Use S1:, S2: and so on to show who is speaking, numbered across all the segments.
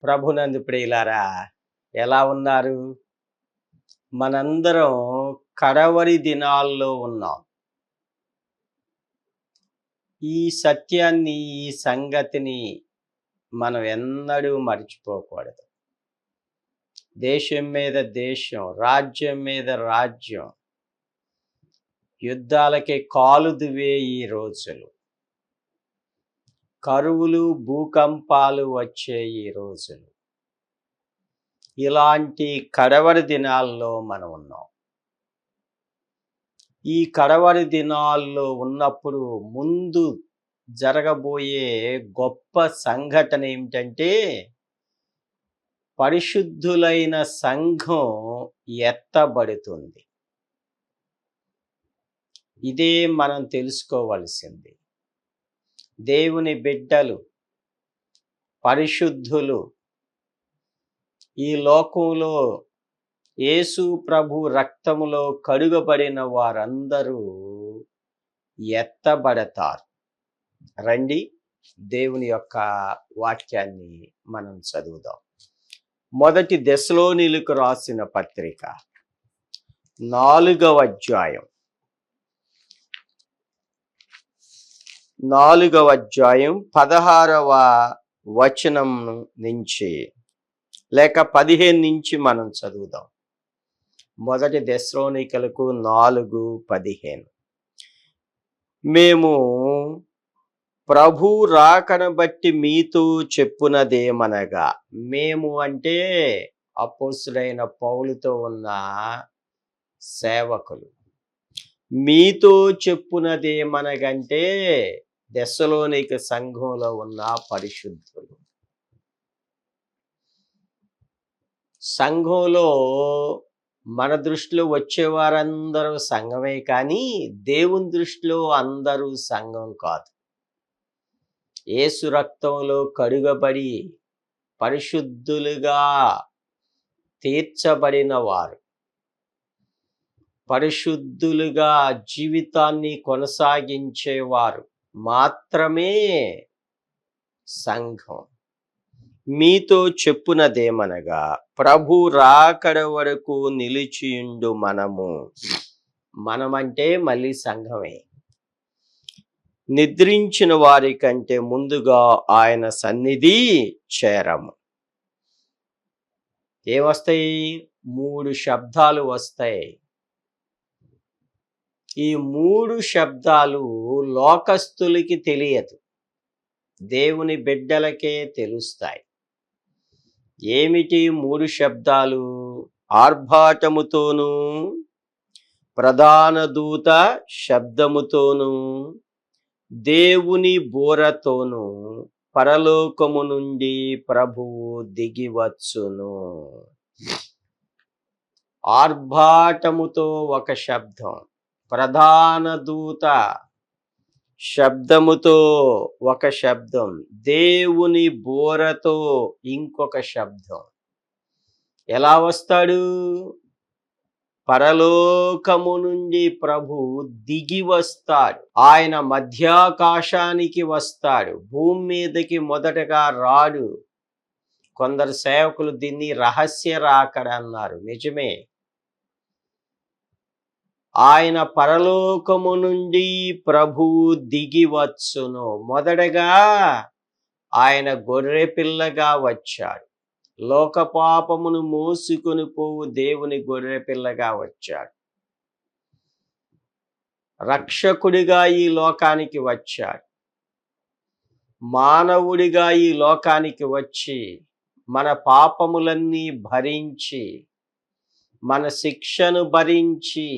S1: ప్రభునందు ప్రియులారా, ఎలా ఉన్నారు? మనందరం కడవరి దినాల్లో ఉన్నాం. ఈ సత్యాన్ని, ఈ సంగతిని మనం ఎన్నడూ మర్చిపోకూడదు. దేశం మీద దేశం, రాజ్యం మీద రాజ్యం, యుద్ధాలకి కాలు దువ్వే ఈ రోజులు, కరువులు, భూకంపాలు వచ్చే ఈ రోజులు. ఇలాంటి కడవరి దినాల్లో మనం ఉన్నాం. ఈ కడవరి దినాల్లో ఉన్నప్పుడు ముందు జరగబోయే గొప్ప సంఘటన ఏమిటంటే, పరిశుద్ధులైన సంఘం ఎత్తబడుతుంది. ఇదే మనం తెలుసుకోవలసింది. దేవుని బిడ్డలు, పరిశుద్ధులు, ఈ లోకంలో యేసు ప్రభు రక్తములో కడుగబడిన వారందరూ ఎత్తబడతారు. రండి, దేవుని యొక్క వాక్యాన్ని మనం చదువుదాం. మొదటి దెస్సలోనీయులకు రాసిన పత్రిక 4వ అధ్యాయం 16వ వచనం నుంచి లేక 15 నుంచి మనం చదువుదాం. మొదటి దెస్సలోనీయులకు 4:15. మేము ప్రభు రాకను బట్టి మీతో చెప్పునదేమనగా, మేము అంటే అపోస్తలుడైన పౌలుతో ఉన్న సేవకులు. మీతో చెప్పునదేమనగంటే దెస్సలోనిక సంఘంలో ఉన్న పరిశుద్ధులు. సంఘంలో మన దృష్టిలో వచ్చేవారందరూ సంఘమే, కానీ దేవుని దృష్టిలో అందరూ సంఘం కాదు. యేసు రక్తంలో కడుగబడి పరిశుద్ధులుగా తీర్చబడిన వారు, పరిశుద్ధులుగా జీవితాన్ని కొనసాగించేవారు మాత్రమే సంఘం. మీతో చెప్పునదేమనగా, ప్రభు రాకడ వరకు నిలిచియుండు మనమంటే మళ్ళీ సంఘమే, నిద్రించిన వారి కంటే ముందుగా ఆయన సన్నిధి చేరము. ఏమొస్తాయి? 3 శబ్దాలు వస్తాయి. ఈ 3 శబ్దాలు లోకస్తులకి తెలియదు, దేవుని బిడ్డలకే తెలుస్తాయి. ఏమిటి 3 శబ్దాలు? ఆర్భాటముతోనూ, ప్రధాన దూత శబ్దముతోనూ, దేవుని బూరతోనూ పరలోకము నుండి ప్రభువు దిగివచ్చును. ఆర్భాటముతో ఒక శబ్దం, ప్రధాన దూత శబ్దముతో ఒక శబ్దం, దేవుని బూరతో ఇంకొక శబ్దం. ఎలా వస్తాడు? పరలోకము నుండి ప్రభు దిగి వస్తాడు. ఆయన మధ్యాకాశానికి వస్తాడు, భూమి మీదకి మొదటగా రాడు. కొందరు సేవకులు దీన్ని రహస్య రాకడ అన్నారు. నిజమే, ఆయన పరలోకము నుండి ప్రభువు దిగి వచ్చును. మొదటగా ఆయన గొర్రె పిల్లగా వచ్చాడు. లోక పాపమును మోసుకొని పోవు దేవుని గొర్రె పిల్లగా వచ్చాడు. రక్షకుడిగా ఈ లోకానికి వచ్చాడు. మానవుడిగా ఈ లోకానికి వచ్చి మన పాపములన్నీ భరించి, మన శిక్షను భరించి,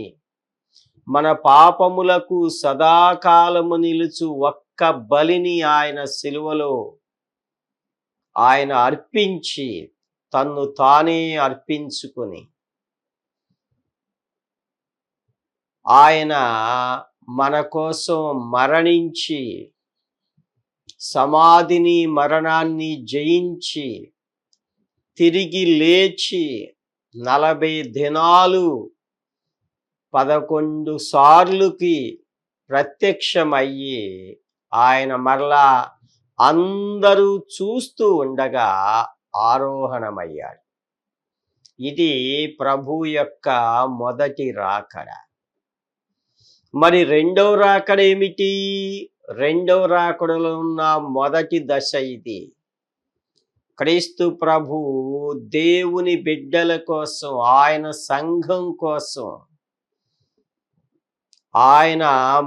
S1: మన పాపములకు సదాకాలము నిలుచు ఒక్క బలిని ఆయన సిలువలో ఆయన అర్పించి, తన్ను తానే అర్పించుకుని, ఆయన మన కోసం మరణించి, సమాధిని మరణాన్ని జయించి, తిరిగి లేచి 40 దినాలు 11 సార్లుకి ప్రత్యక్షమయ్యి, ఆయన మరలా అందరూ చూస్తూ ఉండగా ఆరోహణమయ్యాడు. ఇది ప్రభు యొక్క మొదటి రాకడ. మరి రెండవ రాకడ ఏమిటి? రెండవ రాకడలో ఉన్న మొదటి దశ ఇది. క్రీస్తు ప్రభు దేవుని బిడ్డల కోసం, ఆయన సంఘం కోసం, ఆయన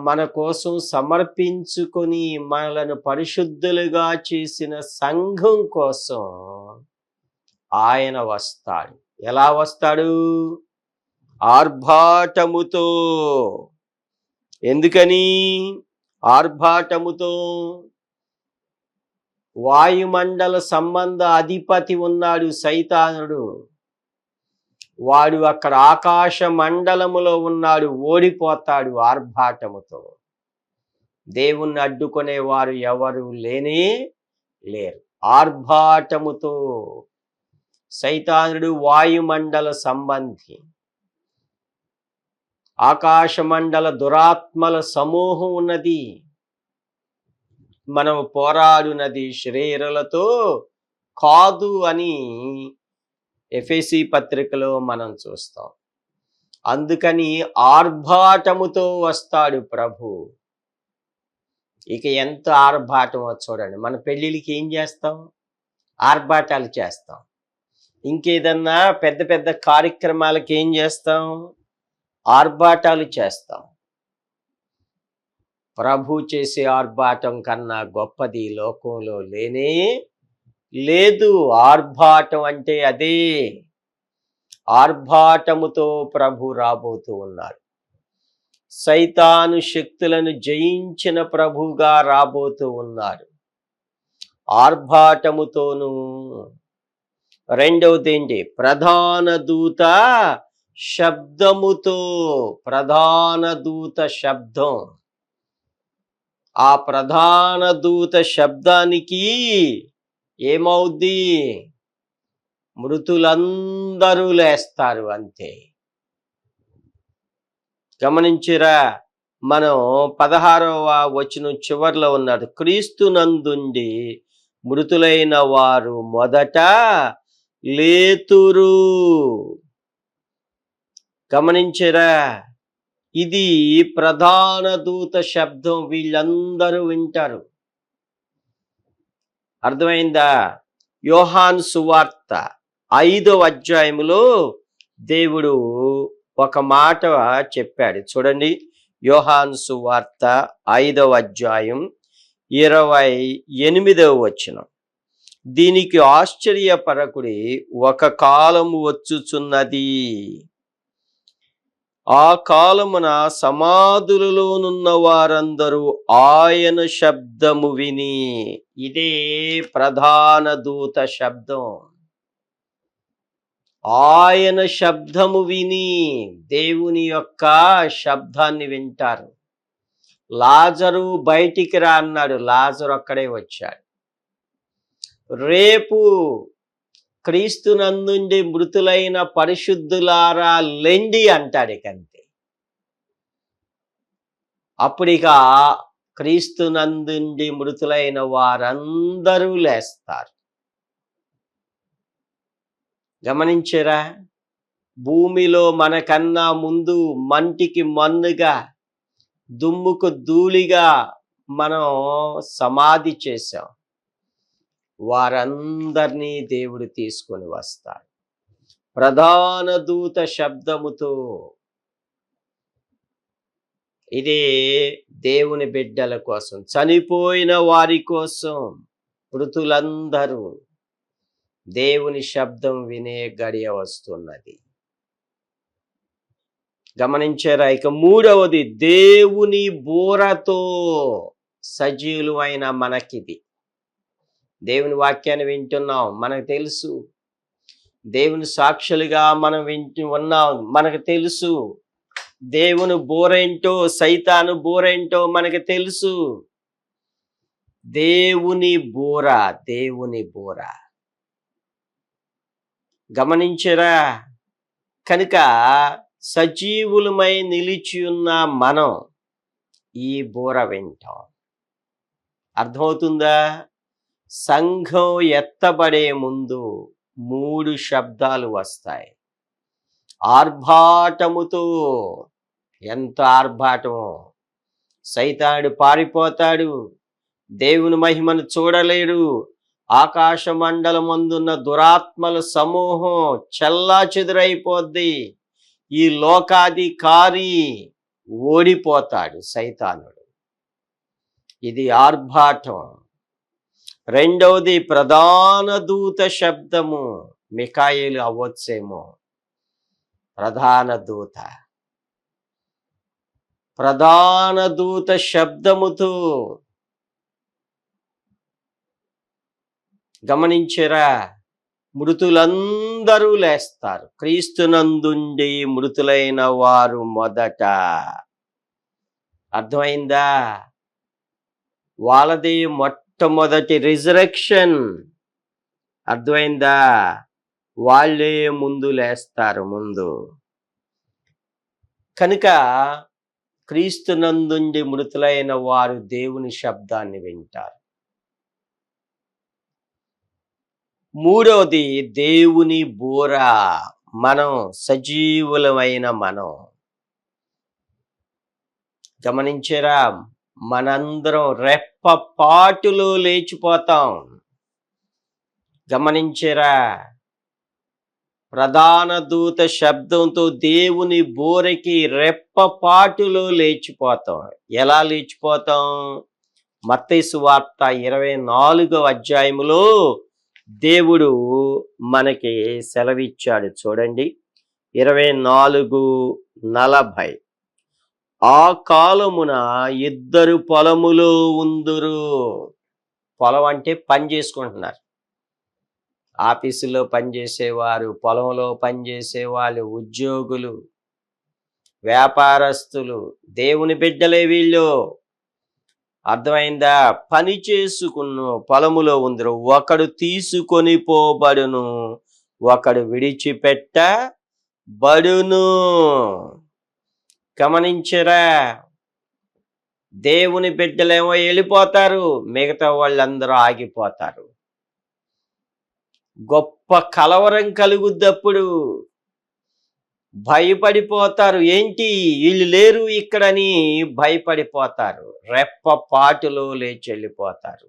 S1: మన కోసం సమర్పించుకొని మనలను పరిశుద్ధులుగా చేసిన సంఘం కోసం ఆయన వస్తాడు. ఎలా వస్తాడు? ఆర్భాటముతో. ఎందుకని ఆర్భాటముతో? వాయుమండల సంబంధ అధిపతి ఉన్నాడు సైతానుడు. వాడు అక్కడ ఆకాశ మండలములో ఉన్నాడు, ఓడిపోతాడు ఆర్భాటముతో. దేవుణ్ణి అడ్డుకునేవారు ఎవరు లేనే లేరు. ఆర్భాటముతో సైతానుడు వాయుమండల సంబంధి, ఆకాశమండల దురాత్మల సమూహం ఉన్నది. మనం పోరాడునది శరీరాలతో కాదు అని ఎఫెసీ పత్రికలో మనం చూస్తాం. అందుకని ఆర్భాటముతో వస్తాడు ప్రభు. ఇక ఎంత ఆర్భాటమో చూడండి. మన పెళ్ళిళ్ళకి ఏం చేస్తాం? ఆర్భాటాలు చేస్తాం. ఇంకేదన్నా పెద్ద పెద్ద కార్యక్రమాలకి ఏం చేస్తాం? ఆర్భాటాలు చేస్తాం. ప్రభు చేసే ఆర్భాటం కన్నా గొప్పది లోకంలో లేనే లేదు. ఆర్భాటం అంటే అదే. ఆర్భాటముతో ప్రభు రాబోతూ ఉన్నాడు. సైతాను శక్తులను జయించిన ప్రభుగా రాబోతూ ఉన్నాడు. ఆర్భాటముతోనూ. రెండవది ఏంటి? ప్రధాన దూత శబ్దముతో. ప్రధాన దూత శబ్దం. ఆ ప్రధాన దూత శబ్దానికి ఏమవుద్ది? మృతులందరూ లేస్తారు అంతే. గమనించిరా? మనం 16వ వచనం చివర్లో ఉన్నాడు. క్రీస్తునందుండి మృతులైన వారు మొదట లేతురు. గమనించిరా? ఇది ప్రధాన దూత శబ్దం. వీళ్ళందరూ వింటారు. అర్థమైందా? యోహాను సువార్త 5వ అధ్యాయములో దేవుడు ఒక మాట చెప్పాడు. చూడండి, యోహాను సువార్త 5వ అధ్యాయం 28వ వచనం. దీనికి ఆశ్చర్యపరకుడి, ఒక కాలము వచ్చుచున్నది, ఆ కాలమున సమాధులలోనున్న వారందరూ ఆయన శబ్దము విని. ఇదే ప్రధాన దూత శబ్దం. ఆయన శబ్దము విని దేవుని యొక్క శబ్దాన్ని వింటారు. లాజరు బయటికి రా అన్నాడు. లాజరు అక్కడే వచ్చాడు. రేపు క్రీస్తునందుండి మృతులైన పరిశుద్ధులారా లెండి అంటాడు. ఇకంతే. అప్పుడిక క్రీస్తునందుండి మృతులైన వారందరూ లేస్తారు. గమనించరా? భూమిలో మనకన్నా ముందు మంటికి మన్నుగా, దుమ్ముకు ధూళిగా మనం సమాధి చేశాం. వారందరినీ దేవుడు తీసుకొని వస్తాడు ప్రధాన దూత శబ్దముతో. ఇదే దేవుని బిడ్డల కోసం, చనిపోయిన వారి కోసం, మృతులందరూ దేవుని శబ్దం వినే గడియ వస్తున్నది. గమనించారా? ఇక మూడవది, దేవుని బూరతో. సజీవులైన మనకిది. దేవుని వాక్యాన్ని వింటున్నాం, మనకు తెలుసు. దేవుని సాక్షులుగా మనం ఉన్నాం, మనకు తెలుసు. దేవుని బోరేంటో, సైతాను బోరేంటో మనకు తెలుసు. దేవుని బోర, దేవుని బోర. గమనించరా? కనుక సజీవులమై నిలిచి ఉన్న మనం ఈ బోర వింటాం. అర్థమవుతుందా? సంఘం ఎత్తబడే ముందు 3 శబ్దాలు వస్తాయి. ఆర్భాటముతో. ఎంత ఆర్భాటమో! సైతానుడు పారిపోతాడు. దేవుని మహిమను చూడలేడు. ఆకాశ మండలమందున్న దురాత్మల సమూహం చెల్లాచెదురైపోద్ది. ఈ లోకాధికారి ఓడిపోతాడు సైతానుడు. ఇది ఆర్భాటం. రెండవది ప్రధాన దూత శబ్దము. మిఖాయేలు అవ్వచ్చేమో. ప్రధాన దూత శబ్దముతో. గమనించరా? మృతులందరూ లేస్తారు. క్రీస్తునందుండి మృతులైన వారు మొదట. అర్థమైందా? వాళ్ళది మొట్టమొదటి రిజరెక్షన్. అర్థమైందా? వాళ్ళే ముందు లేస్తారు. కనుక క్రీస్తునందుండి మృతులైన వారు దేవుని శబ్దాన్ని వింటారు. మూడవది దేవుని బూర. మనం సజీవులమైన మనం. గమనించరా? మనందరం రెప్పపాటులో లేచిపోతాం. గమనించరా? ప్రధాన దూత శబ్దంతో దేవుని బోరకి రెప్పపాటులో లేచిపోతాం. ఎలా లేచిపోతాం? మత్తయి సువార్త 24వ అధ్యాయములో దేవుడు మనకి సెలవిచ్చాడు. చూడండి, 24:40. ఆ కాలమున 2 పొలములో ఉందురు. పొలం అంటే పని చేసుకుంటున్నారు. ఆఫీసులో పనిచేసేవారు, పొలంలో పనిచేసేవాళ్ళు, ఉద్యోగులు, వ్యాపారస్తులు, దేవుని బిడ్డలే వీళ్ళు. అర్థమైందా? పని చేసుకున్న పొలములో ఉందరు. ఒకడు తీసుకొని పోబడును, ఒకడు విడిచిపెట్టబడును. గమనించరా? దేవుని బిడ్డలేమో వెళ్ళిపోతారు, మిగతా వాళ్ళందరూ ఆగిపోతారు. గొప్ప కలవరం కలుగుద్దప్పుడు. భయపడిపోతారు. ఏంటి వీళ్ళు లేరు ఇక్కడని భయపడిపోతారు. రెప్పపాటులో లేచి వెళ్ళిపోతారు.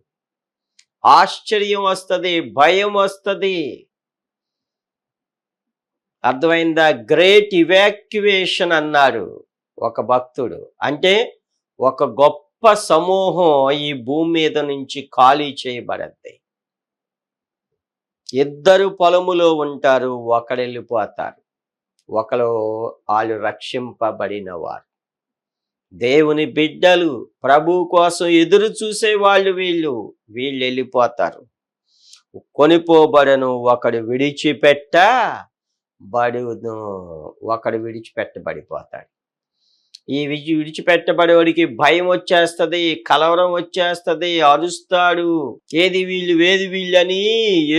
S1: ఆశ్చర్యం వస్తుంది, భయం వస్తుంది. అర్థమైందా? గ్రేట్ ఇవాక్యువేషన్ అన్నాడు ఒక భక్తుడు. అంటే ఒక గొప్ప సమూహం ఈ భూమి మీద నుంచి ఖాళీ చేయబడద్ది. 2 పొలములో ఉంటారు, ఒకడు వెళ్ళిపోతారు. ఒకరు వాళ్ళు రక్షింపబడిన వారు, దేవుని బిడ్డలు, ప్రభు కోసం ఎదురు చూసే వాళ్ళు. వీళ్ళు వెళ్ళిపోతారు. కొనిపోబడను, ఒకడు విడిచిపెట్టబడును, ఒకడు విడిచిపెట్టబడిపోతాడు. ఈ విడిచిపెట్టబడేవాడికి భయం వచ్చేస్తుంది, కలవరం వచ్చేస్తుంది, అరుస్తాడు. ఏది వీళ్ళని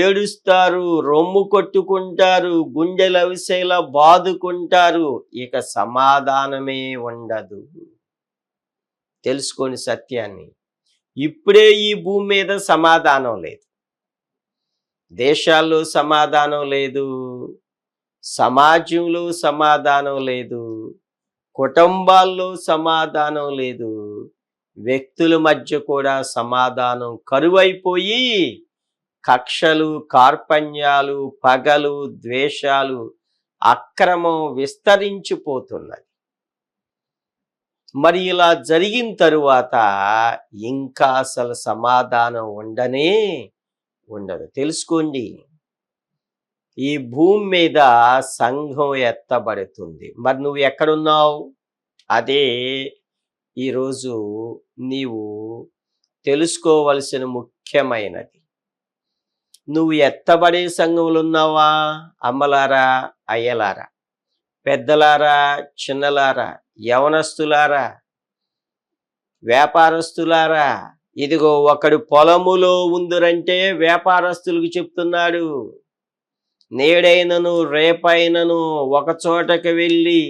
S1: ఏడుస్తారు, రొమ్ము కొట్టుకుంటారు, గుండెలు అవిసేలా బాదుకుంటారు. ఇక సమాధానమే ఉండదు. తెలుసుకోని సత్యాన్ని. ఇప్పుడే ఈ భూమి మీద సమాధానం లేదు. దేశాల్లో సమాధానం లేదు, సమాజంలో సమాధానం లేదు, కుటుంబాల్లో సమాధానం లేదు, వ్యక్తుల మధ్య కూడా సమాధానం కరువైపోయి కక్షలు, కార్పణ్యాలు, పగలు, ద్వేషాలు, అక్రమం విస్తరించిపోతున్నది. మరి ఇలా జరిగిన తరువాత ఇంకా అసలు సమాధానం ఉండదు. తెలుసుకోండి, ఈ భూమి మీద సంఘం ఎత్తబడుతుంది. మరి నువ్వు ఎక్కడున్నావు? అదే ఈరోజు నీవు తెలుసుకోవలసిన ముఖ్యమైనది. నువ్వు ఎత్తబడే సంఘంలో ఉన్నావా? అమ్మలారా, అయ్యలారా, పెద్దలారా, చిన్నలారా, యవనస్తులారా, వ్యాపారస్తులారా, ఇదిగో ఒకడు పొలములో ఉందిరంటే వ్యాపారస్తులకు చెప్తున్నాడు. నేడైనను రేపైనను ఒక చోటకి వెళ్ళి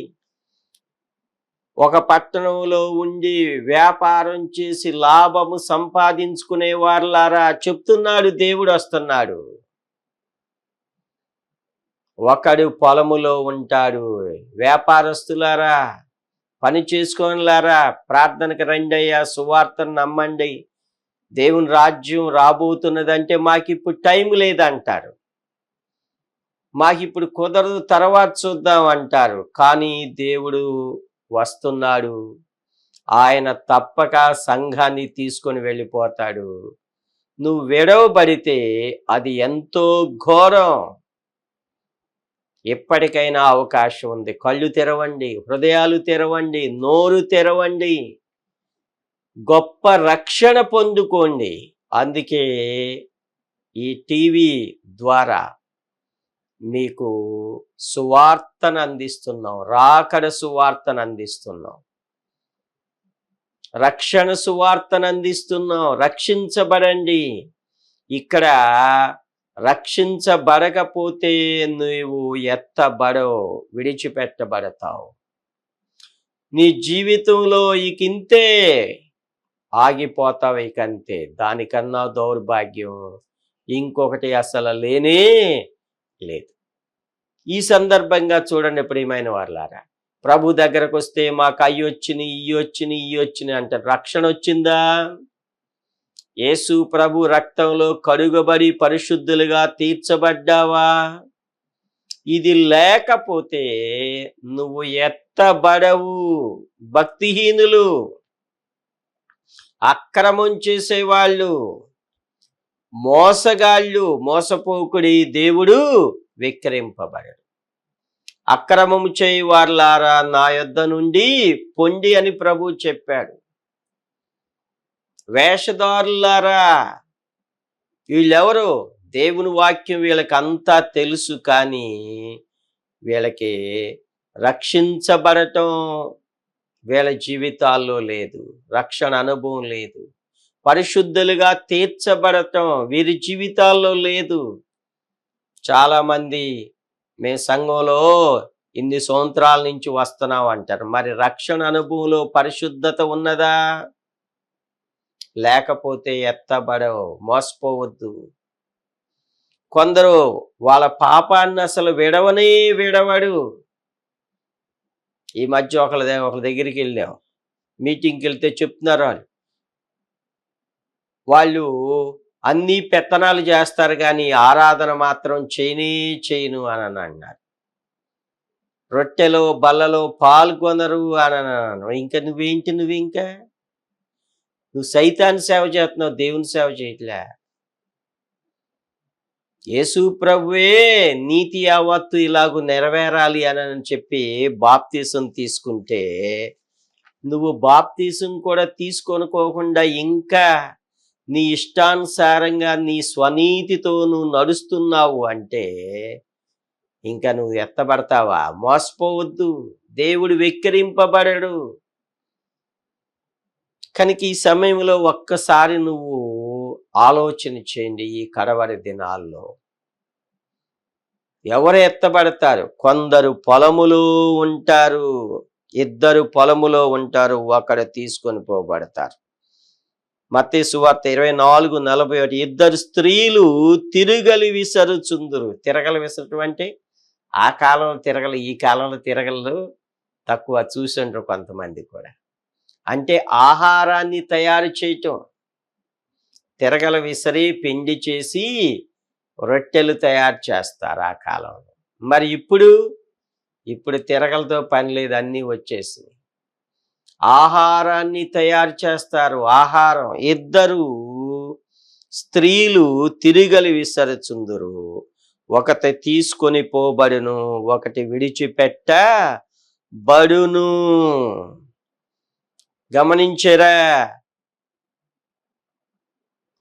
S1: ఒక పట్టణంలో ఉండి వ్యాపారం చేసి లాభము సంపాదించుకునే వారులారా చెప్తున్నాడు, దేవుడు వస్తున్నాడు. ఒకడు పొలములో ఉంటాడు. వ్యాపారస్తులారా, పని చేసుకోనిలారా, ప్రార్థనకు రండయ్యా, సువార్తను నమ్మండి, దేవుని రాజ్యం రాబోతున్నదంటే మాకిప్పుడు టైం లేదంటారు, మాకిప్పుడు కుదరదు, తర్వాత చూద్దాం అంటారు. కానీ దేవుడు వస్తున్నాడు. ఆయన తప్పక సంఘాన్ని తీసుకొని వెళ్ళిపోతాడు. నువ్వు విడవబడితే అది ఎంతో ఘోరం. ఎప్పటికైనా అవకాశం ఉంది. కళ్ళు తెరవండి, హృదయాలు తెరవండి, నోరు తెరవండి, గొప్ప రక్షణ పొందుకోండి. అందుకే ఈ టీవీ ద్వారా మీకు సువార్తను అందిస్తున్నాం, రాకడ సువార్తను అందిస్తున్నాం, రక్షణ సువార్తను అందిస్తున్నాం. రక్షించబడండి. ఇక్కడ రక్షించబడకపోతే నువ్వు ఎత్తబడవు, విడిచిపెట్టబడతావు. నీ జీవితంలో ఇకింతే, ఆగిపోతావు, ఇకంతే. దానికన్నా దౌర్భాగ్యం ఇంకొకటి అసలు లేనే లేదు. ఈ సందర్భంగా చూడండి ప్రియమైన వారులారా, ప్రభు దగ్గరకు వస్తే మాకు అయ్యి వచ్చినాయి, ఇవి వచ్చినాయి, ఇవి వచ్చినాయి అంటారు. రక్షణ వచ్చిందా? యేసు ప్రభు రక్తంలో కడుగబడి పరిశుద్ధులుగా తీర్చబడ్డావా? ఇది లేకపోతే నువ్వు ఎత్తబడవు. భక్తిహీనులు, అక్రమం చేసేవాళ్ళు, మోసగాళ్ళు, మోసపోకుడి దేవుడు విక్రింపబడడు. అక్రమము చేయి వారులారా, నా యొద్ద నుండి పొండి అని ప్రభు చెప్పాడు. వేషధారులారా, వీళ్ళెవరు? దేవుని వాక్యం వీళ్ళకి అంతా తెలుసు, కానీ వీళ్ళకి రక్షించబడటం వీళ్ళ జీవితాల్లో లేదు, రక్షణ అనుభవం లేదు. పరిశుద్ధులుగా తీర్చబడటం వీరి జీవితాల్లో లేదు. చాలామంది మేము సంఘంలో ఇన్ని సంవత్సరాల నుంచి వస్తున్నాం అంటారు. మరి రక్షణ అనుభవంలో పరిశుద్ధత ఉన్నదా? లేకపోతే ఎత్తబడవు. మోసపోవద్దు. కొందరు వాళ్ళ పాపాన్ని అసలు విడవడు. ఈ మధ్య ఒకళ్ళ దగ్గరికి వెళ్ళాం, మీటింగ్కి వెళ్తే చెప్తున్నారు, వాళ్ళు అన్ని పెత్తనాలు చేస్తారు కానీ ఆరాధన మాత్రం చేయను అని అన్నారు. రొట్టెలో బల్లలో పాల్గొనరు అని అన్నాను. ఇంకా నువ్వు సైతాన్ని సేవ చేస్తున్నావు, దేవుని సేవ చేయట్లే. యేసు ప్రభువే నీతి యావత్తు ఇలాగూ నెరవేరాలి అని చెప్పి బాప్తీసం తీసుకుంటే, నువ్వు బాప్తీసం కూడా తీసుకోనుకోకుండా ఇంకా నీ ఇష్టానుసారంగా నీ స్వనీతితో నువ్వు నడుస్తున్నావు అంటే ఇంకా నువ్వు ఎత్తబడతావా? మోసపోవద్దు. దేవుడు వెక్కిరింపబడడు. కనుక ఈ సమయంలో ఒక్కసారి నువ్వు ఆలోచన చేయండి. ఈ కడవరి దినాల్లో ఎవరు ఎత్తబడతారు? కొందరు పొలములో ఉంటారు, ఇద్దరు పొలములో ఉంటారు, ఒకడు తీసుకొని పోబడతారు. మత్తయి సువార్త 24:41. ఇద్దరు స్త్రీలు తిరగలి విసరుచుందురు. తిరగలి విసరటం అంటే ఆ కాలంలో తిరగలు, ఈ కాలంలో తిరగలు తక్కువ చూసిండ్రు కొంతమంది కూడా. అంటే ఆహారాన్ని తయారు చేయటం. తిరగల విసరి పిండి చేసి రొట్టెలు తయారు చేస్తారు ఆ కాలంలో. మరి ఇప్పుడు తిరగలతో పని లేదు, అన్నీ వచ్చేసినాయి. ఆహారాన్ని తయారు చేస్తారు. ఆహారం. ఇద్దరు స్త్రీలు తిరగలి విసరుచుందురు, ఒకటి తీసుకొని పోబడును, ఒకటి విడిచిపెట్టబడును. గమనించరా?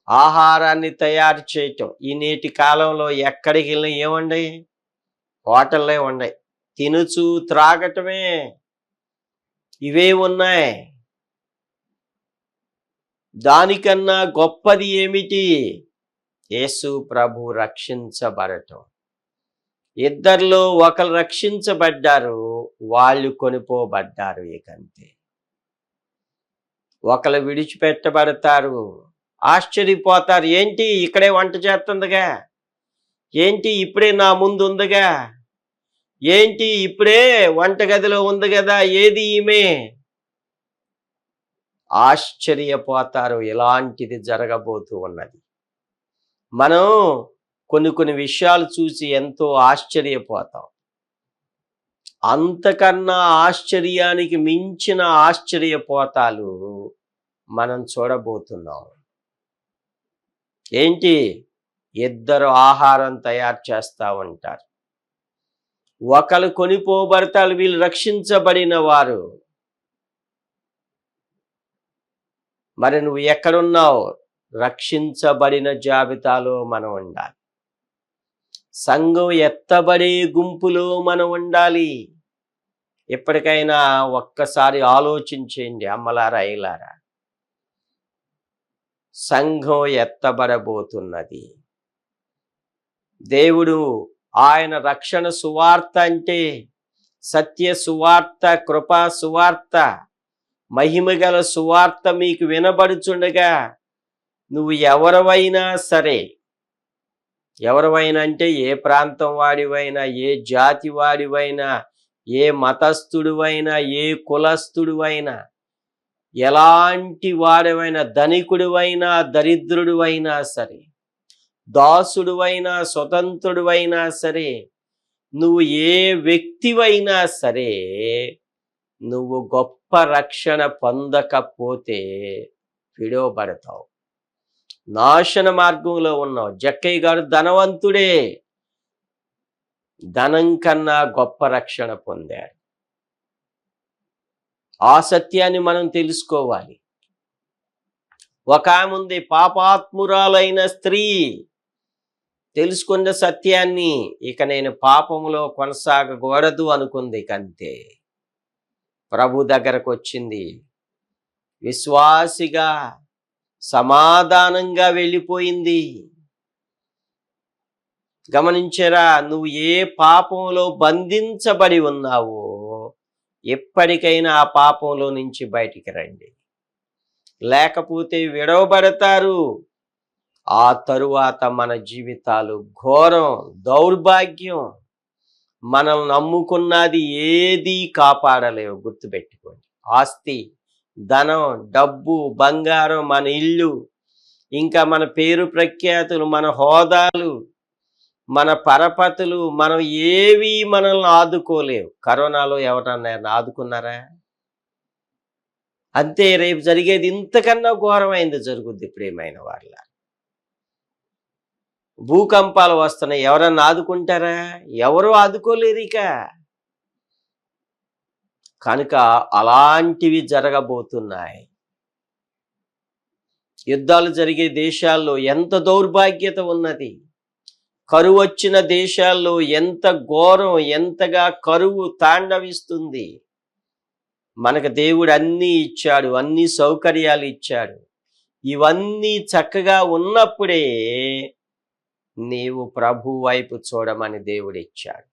S1: ఆహారాన్ని తయారు చేయటం. ఈ నేటి కాలంలో ఎక్కడికి వెళ్ళినా ఏమండి? హోటల్లే ఉన్నాయి. తినుచు త్రాగటమే, ఇవే ఉన్నాయి. దానికన్నా గొప్పది ఏమిటి? యేసు ప్రభు రక్షించబడటం. ఇద్దరిలో ఒకరు రక్షించబడ్డారు, వాళ్ళు కొనిపోబడ్డారు. ఇకంతే. ఒకరు విడిచిపెట్టబడతారు. ఆశ్చర్యపోతారు, ఏంటి ఇక్కడే వంట చేస్తుందిగా, ఏంటి ఇప్పుడే నా ముందు ఉందిగా, ఏంటి ఇప్పుడే వంటగదిలో ఉంది కదా, ఏది ఈమె? ఆశ్చర్యపోతారు. ఇలాంటిది జరగబోతూ ఉన్నది. మనం కొన్ని విషయాలు చూసి ఎంతో ఆశ్చర్యపోతాం. అంతకన్నా ఆశ్చర్యానికి మించిన ఆశ్చర్యపోతాలు మనం చూడబోతున్నాం. ఏంటి? ఇద్దరు ఆహారం తయారు చేస్తూ ఉంటారు. ఒకరు కొనిపోబడతారు, వీళ్ళు రక్షించబడిన వారు. మరి నువ్వు ఎక్కడున్నావు? రక్షించబడిన జాబితాలో మనం ఉండాలి. సంఘం ఎత్తబడే గుంపులో మనం ఉండాలి. ఎప్పటికైనా ఒక్కసారి ఆలోచించేయండి అమ్మలారా, అయ్యలారా. సంఘం ఎత్తబడబోతున్నది. దేవుడు ఆయన రక్షణ సువార్త అంటే సత్య సువార్త, కృపా సువార్త, మహిమగల సువార్త మీకు వినబడుచుండగా నువ్వు ఎవరివైనా సరే, ఎవరివైనా అంటే ఏ ప్రాంతం వాడివైనా, ఏ జాతి వాడివైనా, ఏ మతస్థుడివైనా, ఏ కులస్థుడివైనా, ఎలాంటి వాడివైనా, ధనికుడివైనా దరిద్రుడివైనా సరే, దాసుడివైనా స్వతంత్రుడివైనా సరే, నువ్వు ఏ వ్యక్తివైనా సరే, నువ్వు గొప్ప రక్షణ పొందకపోతే విడవబడతావు, నాశన మార్గంలో ఉన్నావు. జక్కయ్య గారు ధనవంతుడే, ధనం కన్నా గొప్ప రక్షణ పొందారు. ఆ సత్యాన్ని మనం తెలుసుకోవాలి. ఒక ఆమె ఉంది, పాపాత్మురాలైన స్త్రీ, తెలుసుకున్న సత్యాన్ని, ఇక నేను పాపంలో కొనసాగకూడదు అనుకుంది. కంతే ప్రభు దగ్గరకు వచ్చింది, విశ్వాసిగా సమాధానంగా వెళ్ళిపోయింది. గమనించరా, నువ్వు ఏ పాపంలో బంధించబడి ఉన్నావో ఎప్పటికైనా ఆ పాపంలో నుంచి బయటికి రండి, లేకపోతే విడవబడతారు. ఆ తరువాత మన జీవితాలు ఘోరం, దౌర్భాగ్యం. మనం నమ్ముకున్నది ఏది కాపాడలేవు. గుర్తుపెట్టుకోండి. ఆస్తి, ధనం, డబ్బు, బంగారం, మన ఇల్లు, ఇంకా మన పేరు ప్రఖ్యాతులు, మన హోదాలు, మన పరపతులు, మనం ఏవి మనల్ని ఆదుకోలేవు. కరోనాలో ఎవరన్నా ఆదుకున్నారా? అంతే. రేపు జరిగేది ఇంతకన్నా ఘోరమైంది జరుగుద్ది. ప్రియమైన వాళ్ళ, భూకంపాలు వస్తున్నాయి, ఎవరన్నా ఆదుకుంటారా? ఎవరు ఆదుకోలేరు ఇక. కనుక అలాంటివి జరగబోతున్నాయి. యుద్ధాలు జరిగే దేశాల్లో ఎంత దౌర్భాగ్యత ఉన్నది. కరువు వచ్చిన దేశాల్లో ఎంత ఘోరం, ఎంతగా కరువు తాండవిస్తుంది. మనకు దేవుడు అన్నీ ఇచ్చాడు, అన్ని సౌకర్యాలు ఇచ్చాడు. ఇవన్నీ చక్కగా ఉన్నప్పుడే నీవు ప్రభు వైపు చూడమని దేవుడు ఇచ్చాడు.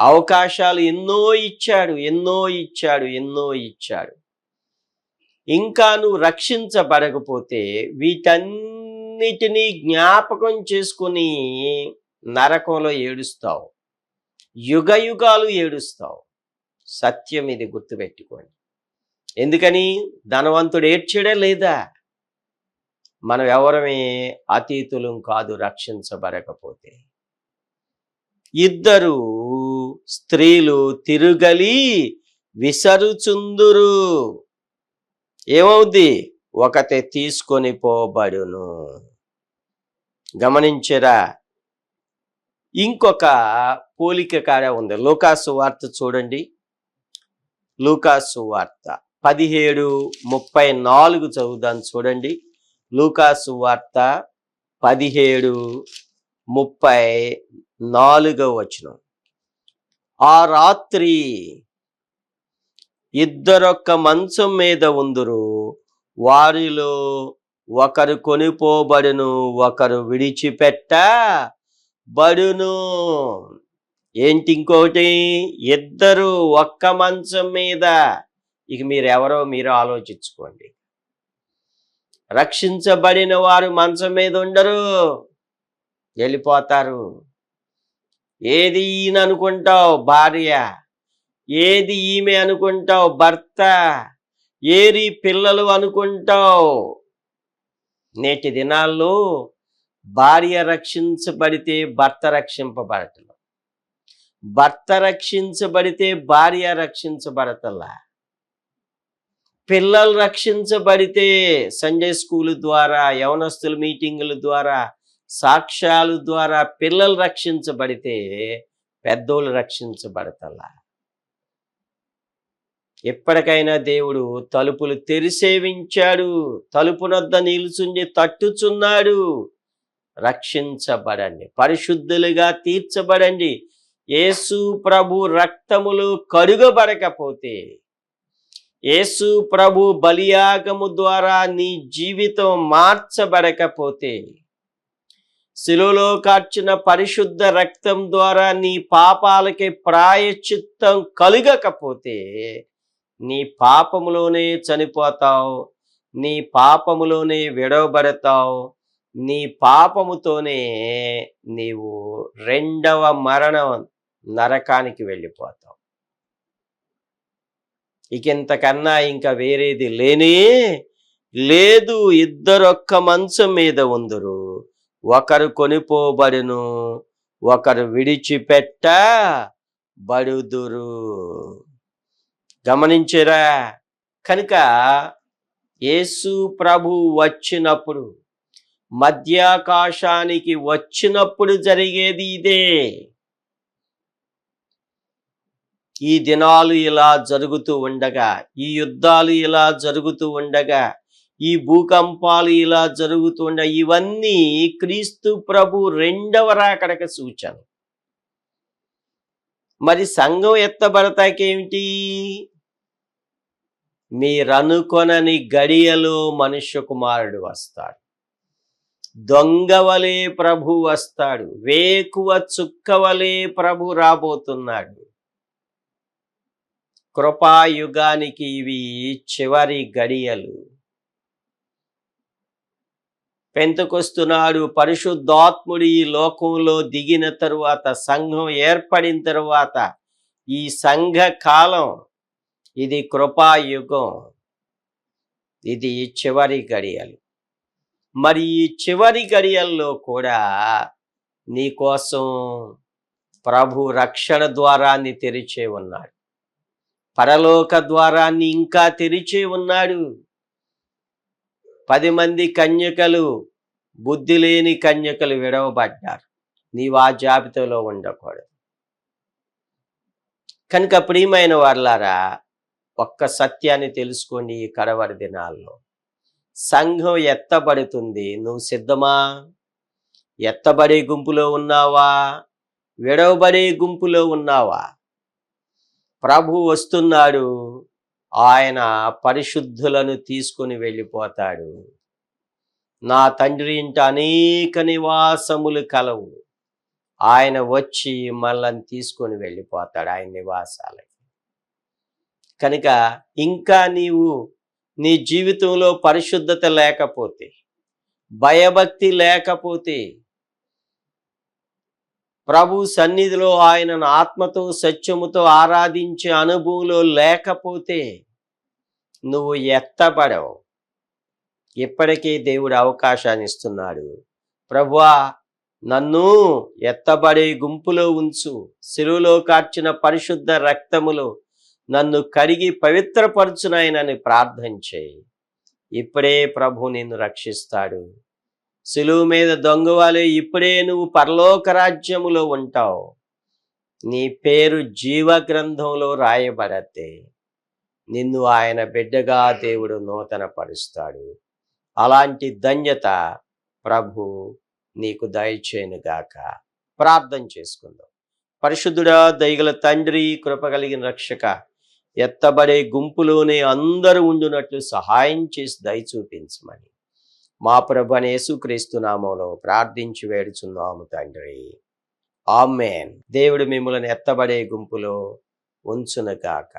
S1: అవకాశాలు ఎన్నో ఇచ్చాడు, ఎన్నో ఇచ్చాడు, ఎన్నో ఇచ్చాడు. ఇంకా నువ్వు రక్షించబడకపోతే వీటన్నిటినీ జ్ఞాపకం చేసుకుని నరకంలో ఏడుస్తావు, యుగయుగాలు ఏడుస్తావు. సత్యం ఇది, గుర్తుపెట్టుకోండి. ఎందుకని? ధనవంతుడు ఏడ్చాడా లేదా? మనం ఎవరమే అతీతులం కాదు రక్షించబడకపోతే. ఇద్దరు స్త్రీలు తిరుగలి విసరుచుందురు. ఏమవుద్ది? ఒకతే తీసుకొని పోబడును. గమనించరా? ఇంకొక పోలిక కాడ ఉంది. లూకాసు వార్త చూడండి. లూకాసు వార్త 17:34 చదువుదాం చూడండి. లూకాసు వార్త 17:34 ఆ రాత్రి ఇద్దరొక్క మంచం మీద ఉందురు, వారిలో ఒకరు కొనిపోబడును, ఒకరు విడిచిపెట్టబడును. ఏంటి ఇంకోటి? ఇద్దరు ఒక్క మంచం మీద, ఇక మీరెవరో మీరు ఆలోచించుకోండి. రక్షించబడిన వారు మంచం మీద ఉండరు, వెళ్ళిపోతారు. ఏది ఈయన అనుకుంటావు భార్య, ఏది ఈమె అనుకుంటావు భర్త, ఏరి పిల్లలు అనుకుంటావు. నేటి దినాల్లో భార్య రక్షించబడితే భర్త రక్షింపబడటం, భర్త రక్షించబడితే భార్య రక్షించబడతలా. పిల్లలు రక్షించబడితే సండే స్కూల్ ద్వారా, యవనస్తుల మీటింగుల ద్వారా, సాక్ష్యాల ద్వారా పిల్లలు రక్షించబడితే పెద్దోళ్ళు రక్షించబడతలా. ఎప్పటికైనా దేవుడు తలుపులు తెరిసేవించాడు, తలుపునొద్ద నిలుచుండి తట్టుచున్నాడు. రక్షించబడండి, పరిశుద్ధులుగా తీర్చబడండి. యేసు ప్రభు రక్తములు కడుగబడకపోతే, యేసు ప్రభు బలియాగము ద్వారా నీ జీవితం మార్చబడకపోతే, శిలువలో కార్చిన పరిశుద్ధ రక్తం ద్వారా నీ పాపాలకి ప్రాయశ్చిత్తం కలుగకపోతే నీ పాపములోనే చనిపోతావు, నీ పాపములోనే విడవబడతావు, నీ పాపముతోనే నీవు రెండవ మరణం నరకానికి వెళ్ళిపోతావు. ఇంతకన్నా ఇంకా వేరేది లేనే లేదు. ఇద్దరొక్క మంచం మీద ఉందురు, ఒకరు కొనిపోబడును, ఒకరు విడిచిపెట్టబడుదురు. గమనించరా? కనుక యేసు ప్రభు వచ్చినప్పుడు, మధ్యాకాశానికి వచ్చినప్పుడు జరిగేది ఇదే. ఈ దినాలు ఇలా జరుగుతూ ఉండగా, ఈ యుద్ధాలు ఇలా జరుగుతూ ఉండగా, ఈ భూకంపాలు ఇలా జరుగుతూ ఉండగా, ఇవన్నీ క్రీస్తు ప్రభు రెండవ రాకడకు సూచన. మరి సంఘం ఎత్తబడతాకేమిటి? మీరనుకొనని గడియలో మనుష్య కుమారుడు వస్తాడు, దొంగవలే ప్రభు వస్తాడు, వేకువ చుక్కవలే ప్రభు రాబోతున్నాడు. కృపాయుగానికి ఇవి చివరి గడియలు. పెంతెకొస్తు పరిశుద్ధాత్ముడు ఈ లోకంలో దిగిన తరువాత, సంఘం ఏర్పడిన తరువాత, ఈ సంఘ కాలం ఇది కృపాయుగం, ఇది చివరి గడియలు. మరి ఈ చివరి గడియల్లో కూడా నీకోసం ప్రభు రక్షణ ద్వారాన్ని తెరిచే ఉన్నాడు, పరలోక ద్వారాన్ని ఇంకా తెరిచే ఉన్నాడు. 10 మంది కన్యకలు, బుద్ధి లేని కన్యకలు విడవబడ్డారు. నీవు ఆ జాబితాలో ఉండకూడదు. కనుక ప్రియమైన వారలారా, ఒక్క సత్యాన్ని తెలుసుకోండి. ఈ కడవరి దినాల్లో సంఘం ఎత్తబడుతుంది. నువ్వు సిద్ధమా? ఎత్తబడే గుంపులో ఉన్నావా? విడవబడే గుంపులో ఉన్నావా? ప్రభు వస్తున్నాడు, ఆయన పరిశుద్ధులను తీసుకుని వెళ్ళిపోతాడు. నా తండ్రి ఇంట అనేక నివాసములు కలవు. ఆయన వచ్చి మనల్ని తీసుకొని వెళ్ళిపోతాడు ఆయన నివాసాలకి. కనుక ఇంకా నీవు నీ జీవితంలో పరిశుద్ధత లేకపోతే, భయభక్తి లేకపోతే, ప్రభు సన్నిధిలో ఆయనను ఆత్మతో సత్యముతో ఆరాధించే అనుభవంలో లేకపోతే నువ్వు ఎత్తబడవు. ఇప్పటికీ దేవుడు అవకాశాన్ని ఇస్తున్నాడు. ప్రభువా, నన్ను ఎత్తబడే గుంపులో ఉంచు, శిలువలో కార్చిన పరిశుద్ధ రక్తములో నన్ను కడిగి పవిత్రపరచునాయనని ప్రార్థన చేయి. ఇప్పుడే ప్రభు నిన్ను రక్షిస్తాడు. శిలువ మీద దొంగవాలే ఇప్పుడే నువ్వు పరలోక రాజ్యములో ఉంటావు. నీ పేరు జీవ గ్రంథంలో రాయబడతే నిన్ను ఆయన బిడ్డగా దేవుడు నూతన పరుస్తాడు. అలాంటి ధన్యత ప్రభు నీకు దయచేయునుగాక. ప్రార్థన చేసుకుందాం. పరిశుద్ధుడా, దయగల తండ్రి, కృప కలిగిన రక్షక, ఎత్తబడే గుంపులోనే అందరూ ఉండునట్లు సహాయం చేసి దయ చూపించమని మా ప్రభువైన యేసుక్రీస్తు నామములో ప్రార్థించి వేడుచున్నాము తండ్రి. ఆమేన్. దేవుడు మిమ్మల్ని ఎత్తబడే గుంపులో ఉంచునుగాక.